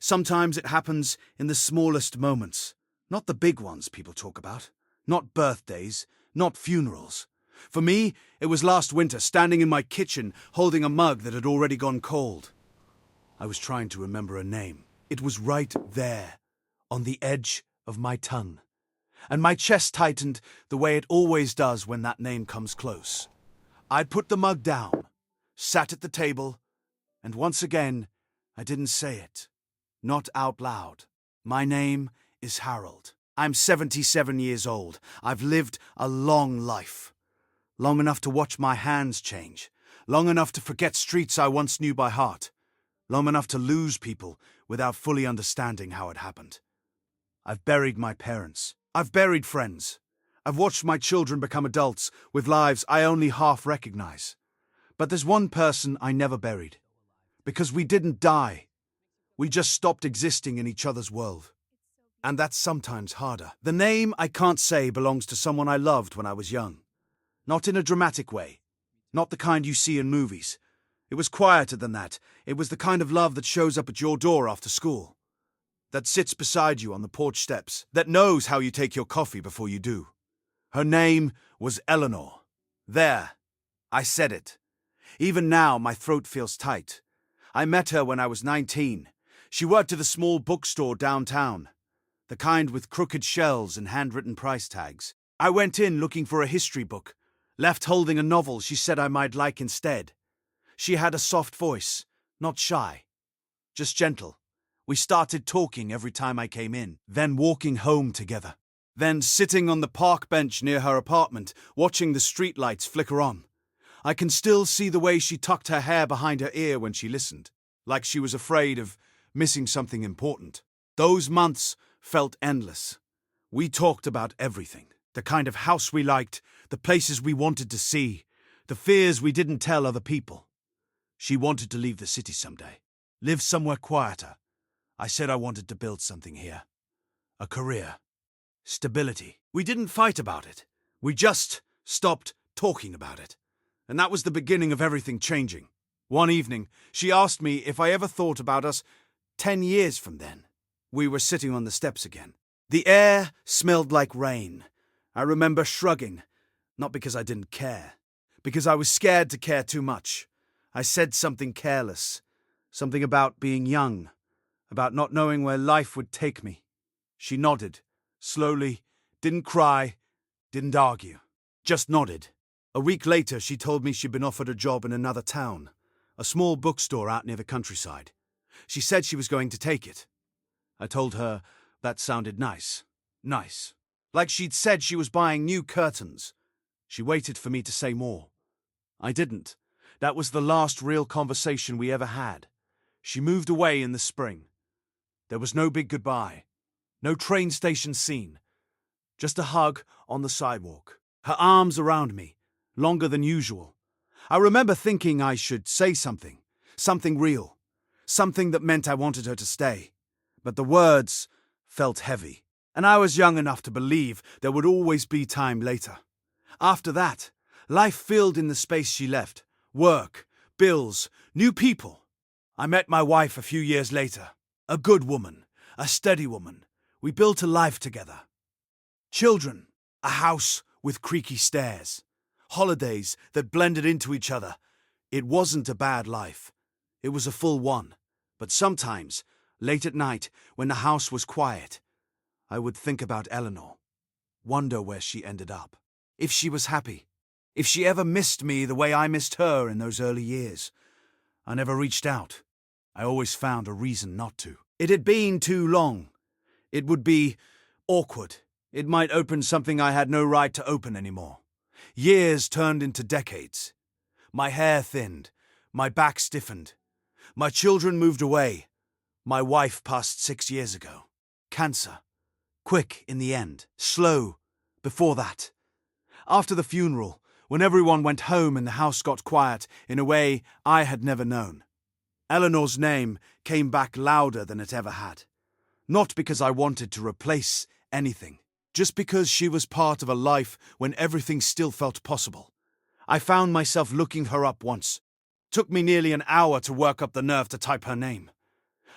Sometimes it happens in the smallest moments, not the big ones people talk about, not birthdays, not funerals. For me, it was last winter, standing in my kitchen, holding a mug that had already gone cold. I was trying to remember a name. It was right there, on the edge of my tongue. And my chest tightened the way it always does when that name comes close. I'd put the mug down, sat at the table, and once again, I didn't say it. Not out loud. My name is Harold. I'm 77 years old. I've lived a long life. Long enough to watch my hands change. Long enough to forget streets I once knew by heart. Long enough to lose people without fully understanding how it happened. I've buried my parents. I've buried friends. I've watched my children become adults with lives I only half recognize. But there's one person I never buried. Because we didn't die. We just stopped existing in each other's world. And that's sometimes harder. The name I can't say belongs to someone I loved when I was young. Not in a dramatic way. Not the kind you see in movies. It was quieter than that. It was the kind of love that shows up at your door after school. That sits beside you on the porch steps. That knows how you take your coffee before you do. Her name was Eleanor. There. I said it. Even now, my throat feels tight. I met her when I was 19. She worked at a small bookstore downtown. The kind with crooked shelves and handwritten price tags. I went in looking for a history book, left holding a novel she said I might like instead. She had a soft voice, not shy, just gentle. We started talking every time I came in, then walking home together. Then sitting on the park bench near her apartment, watching the streetlights flicker on. I can still see the way she tucked her hair behind her ear when she listened, like she was afraid of missing something important. Those months felt endless. We talked about everything. The kind of house we liked, the places we wanted to see, the fears we didn't tell other people. She wanted to leave the city someday, live somewhere quieter. I said I wanted to build something here. A career. Stability. We didn't fight about it. We just stopped talking about it. And that was the beginning of everything changing. One evening, she asked me if I ever thought about us 10 years from then. We were sitting on the steps again. The air smelled like rain. I remember shrugging, not because I didn't care, because I was scared to care too much. I said something careless, something about being young, about not knowing where life would take me. She nodded, slowly, didn't cry, didn't argue, just nodded. A week later, she told me she'd been offered a job in another town, a small bookstore out near the countryside. She said she was going to take it. I told her that sounded nice. Nice. Like she'd said she was buying new curtains. She waited for me to say more. I didn't. That was the last real conversation we ever had. She moved away in the spring. There was no big goodbye. No train station scene. Just a hug on the sidewalk. Her arms around me, longer than usual. I remember thinking I should say something. Something real. Something that meant I wanted her to stay. But the words felt heavy. And I was young enough to believe there would always be time later. After that, life filled in the space she left. Work, bills, new people. I met my wife a few years later. A good woman, a steady woman. We built a life together. Children, a house with creaky stairs. Holidays that blended into each other. It wasn't a bad life. It was a full one. But sometimes, late at night, when the house was quiet, I would think about Eleanor. Wonder where she ended up. If she was happy. If she ever missed me the way I missed her in those early years. I never reached out. I always found a reason not to. It had been too long. It would be awkward. It might open something I had no right to open anymore. Years turned into decades. My hair thinned. My back stiffened. My children moved away. My wife passed 6 years ago. Cancer. Quick in the end. Slow before that. After the funeral, when everyone went home and the house got quiet in a way I had never known. Eleanor's name came back louder than it ever had. Not because I wanted to replace anything, just because she was part of a life when everything still felt possible. I found myself looking her up once. Took me nearly an hour to work up the nerve to type her name.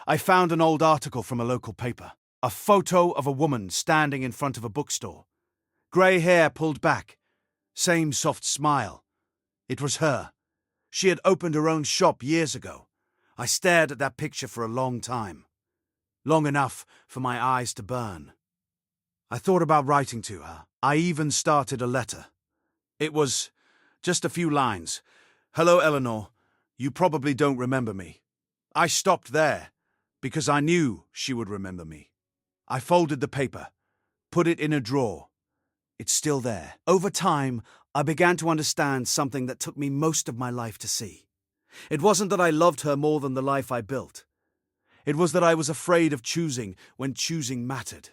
I found an old article from a local paper. A photo of a woman standing in front of a bookstore. Grey hair pulled back. Same soft smile. It was her. She had opened her own shop years ago. I stared at that picture for a long time. Long enough for my eyes to burn. I thought about writing to her. I even started a letter. It was just a few lines. "Hello, Eleanor. You probably don't remember me." I stopped there because I knew she would remember me. I folded the paper, put it in a drawer. It's still there. Over time, I began to understand something that took me most of my life to see. It wasn't that I loved her more than the life I built. It was that I was afraid of choosing when choosing mattered.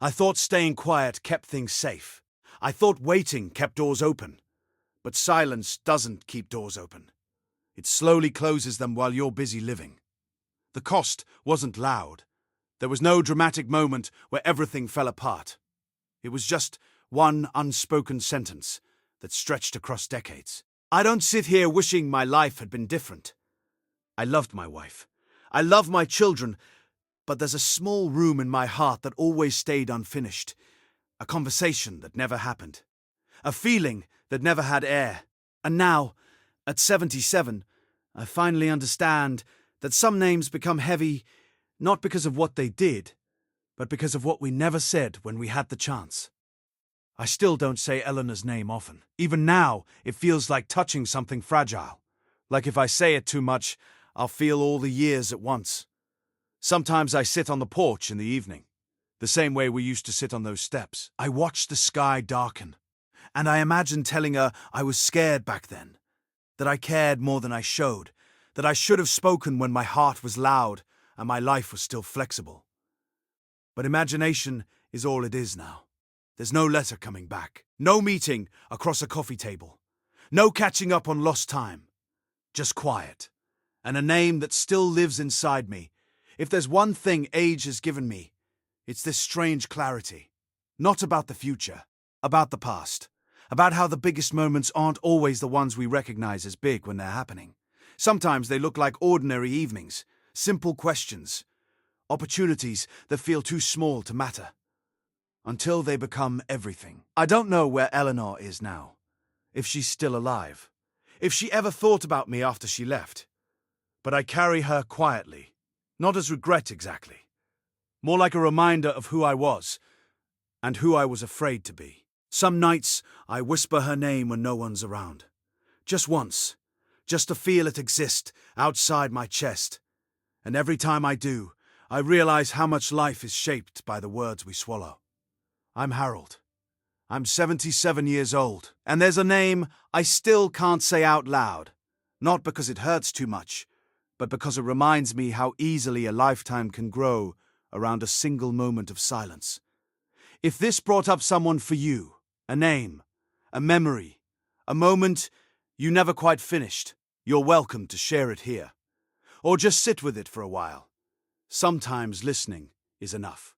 I thought staying quiet kept things safe. I thought waiting kept doors open. But silence doesn't keep doors open. It slowly closes them while you're busy living. The cost wasn't loud. There was no dramatic moment where everything fell apart. It was just one unspoken sentence that stretched across decades. I don't sit here wishing my life had been different. I loved my wife. I love my children, but there's a small room in my heart that always stayed unfinished. A conversation that never happened. A feeling that never had air. And now, at 77, I finally understand that some names become heavy not because of what they did, but because of what we never said when we had the chance. I still don't say Eleanor's name often. Even now, it feels like touching something fragile. Like if I say it too much, I'll feel all the years at once. Sometimes I sit on the porch in the evening, the same way we used to sit on those steps. I watch the sky darken, and I imagine telling her I was scared back then, that I cared more than I showed, that I should have spoken when my heart was loud and my life was still flexible. But imagination is all it is now. There's no letter coming back, no meeting across a coffee table, no catching up on lost time. Just quiet, and a name that still lives inside me. If there's one thing age has given me, it's this strange clarity. Not about the future, about the past, about how the biggest moments aren't always the ones we recognize as big when they're happening. Sometimes they look like ordinary evenings, simple questions, opportunities that feel too small to matter, until they become everything. I don't know where Eleanor is now, if she's still alive, if she ever thought about me after she left. But I carry her quietly, not as regret exactly, more like a reminder of who I was, and who I was afraid to be. Some nights I whisper her name when no one's around. Just once, just to feel it exist outside my chest. And every time I do, I realize how much life is shaped by the words we swallow. I'm Harold. I'm 77 years old, and there's a name I still can't say out loud. Not because it hurts too much, but because it reminds me how easily a lifetime can grow around a single moment of silence. If this brought up someone for you, a name, a memory, a moment you never quite finished, you're welcome to share it here. Or just sit with it for a while. Sometimes listening is enough.